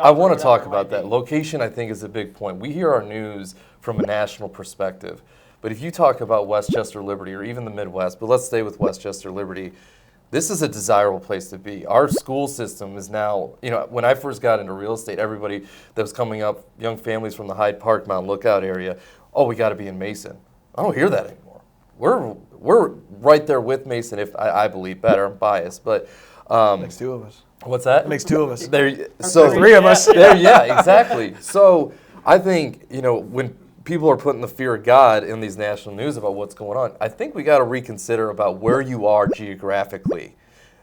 I want to talk about that. Location, I think, is a big point. We hear our news from a national perspective. But if you talk about Westchester Liberty or even the Midwest, but let's stay with Westchester Liberty, this is a desirable place to be. Our school system is now, when I first got into real estate, everybody that was coming up, young families from the Hyde Park, Mount Lookout area, oh, we got to be in Mason. I don't hear that anymore. We're right there with Mason, if I believe better. I'm biased, but Makes two of us. What's that? Makes two of us. So three of us. Yeah, exactly. So I think, when people are putting the fear of God in these national news about what's going on, I think we got to reconsider about where you are geographically.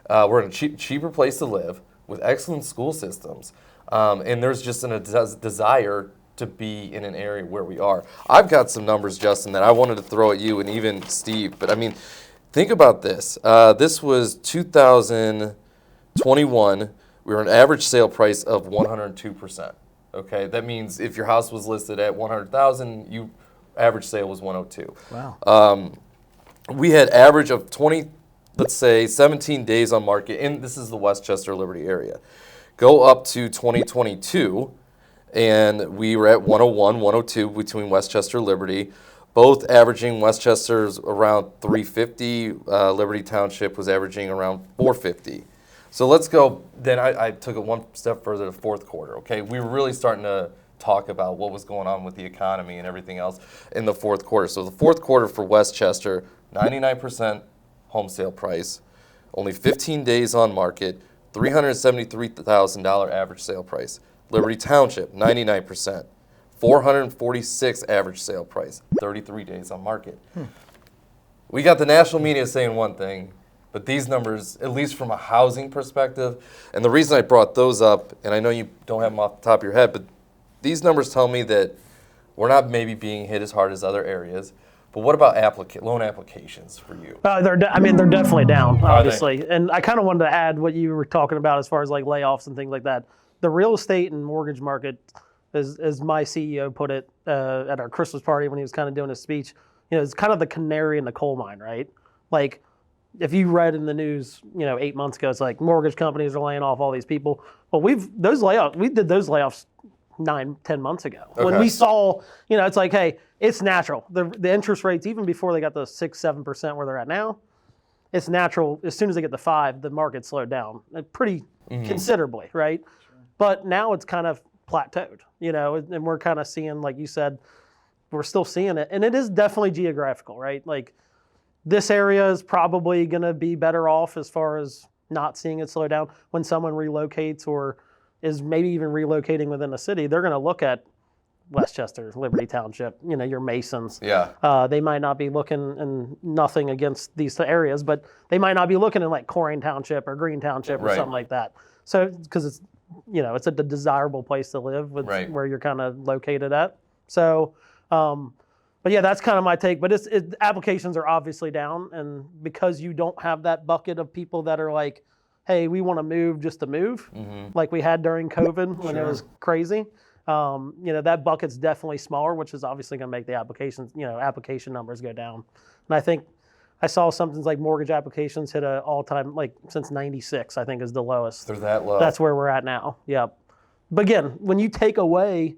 We're in a cheaper place to live with excellent school systems, and there's just a desire to be in an area where we are. I've got some numbers, Justin, that I wanted to throw at you and even Steve, but I mean, think about this. This was 2021. We were an average sale price of 102%. Okay, that means if your house was listed at 100,000, you average sale was 102. Wow. We had average of 17 days on market, and this is the Westchester Liberty area. Go up to 2022, and we were at 101, 102 between Westchester Liberty, both averaging. Westchester's around 350. Liberty Township was averaging around 450. So let's go, then I took it one step further to fourth quarter, okay? We were really starting to talk about what was going on with the economy and everything else in the fourth quarter. So the fourth quarter for Westchester, 99% home sale price, only 15 days on market, $373,000 average sale price. Liberty Township, 99%, $446 average sale price, 33 days on market. We got the national media saying one thing, but these numbers, at least from a housing perspective, and the reason I brought those up, and I know you don't have them off the top of your head, but these numbers tell me that we're not maybe being hit as hard as other areas. But what about loan applications for you? They're definitely down, obviously. And I kind of wanted to add what you were talking about as far as like layoffs and things like that. The real estate and mortgage market, as my CEO put it at our Christmas party when he was kind of doing his speech, it's kind of the canary in the coal mine, right? Like, if you read in the news, 8 months ago, it's like mortgage companies are laying off all these people. Well, we did those layoffs 9-10 months ago. Okay. When we saw, it's like, hey, it's natural. The interest rates, even before they got the 6-7% where they're at now, it's natural. As soon as they get to 5, the market slowed down pretty considerably, right? Sure. But now it's kind of plateaued, and we're kind of seeing, like you said, we're still seeing it. And it is definitely geographical, right? Like, this area is probably going to be better off as far as not seeing it slow down. When someone relocates or is maybe even relocating within a city, they're going to look at Westchester, Liberty Township, your Masons. Yeah. They might not be looking, and nothing against these areas, but they might not be looking in like Corrine Township or Green Township or something like that. So, because it's, it's a desirable place to live with where you're kind of located at. So, but yeah, that's kind of my take. But applications are obviously down, and because you don't have that bucket of people that are like, hey, we want to move just to move, like we had during COVID when it was crazy. That bucket's definitely smaller, which is obviously going to make the application numbers go down. And I think I saw something like mortgage applications hit an all-time, like since '96, I think is the lowest. They're that low. That's where we're at now. Yep. But again, when you take away,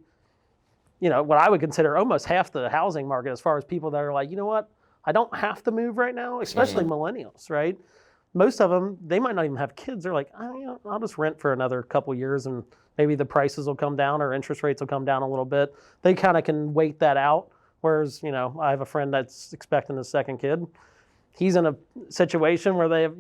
what I would consider almost half the housing market as far as people that are like, you know what, I don't have to move right now, especially millennials, right? Most of them, they might not even have kids. They're like, I'll just rent for another couple years and maybe the prices will come down or interest rates will come down a little bit. They kind of can wait that out. Whereas, I have a friend that's expecting a second kid. He's in a situation where they have,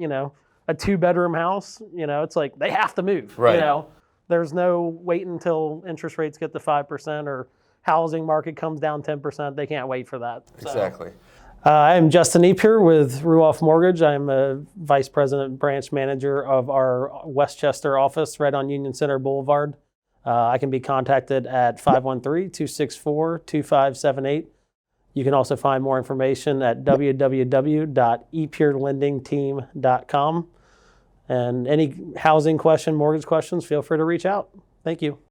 a 2-bedroom house. It's like they have to move. Right. There's no waiting until interest rates get to 5% or housing market comes down 10%. They can't wait for that. Exactly. I'm Justin Napier with Ruoff Mortgage. I'm a Vice President and Branch Manager of our Westchester office right on Union Center Boulevard. I can be contacted at 513-264-2578. You can also find more information at www.epurelendingteam.com. And any housing question, mortgage questions, feel free to reach out. Thank you.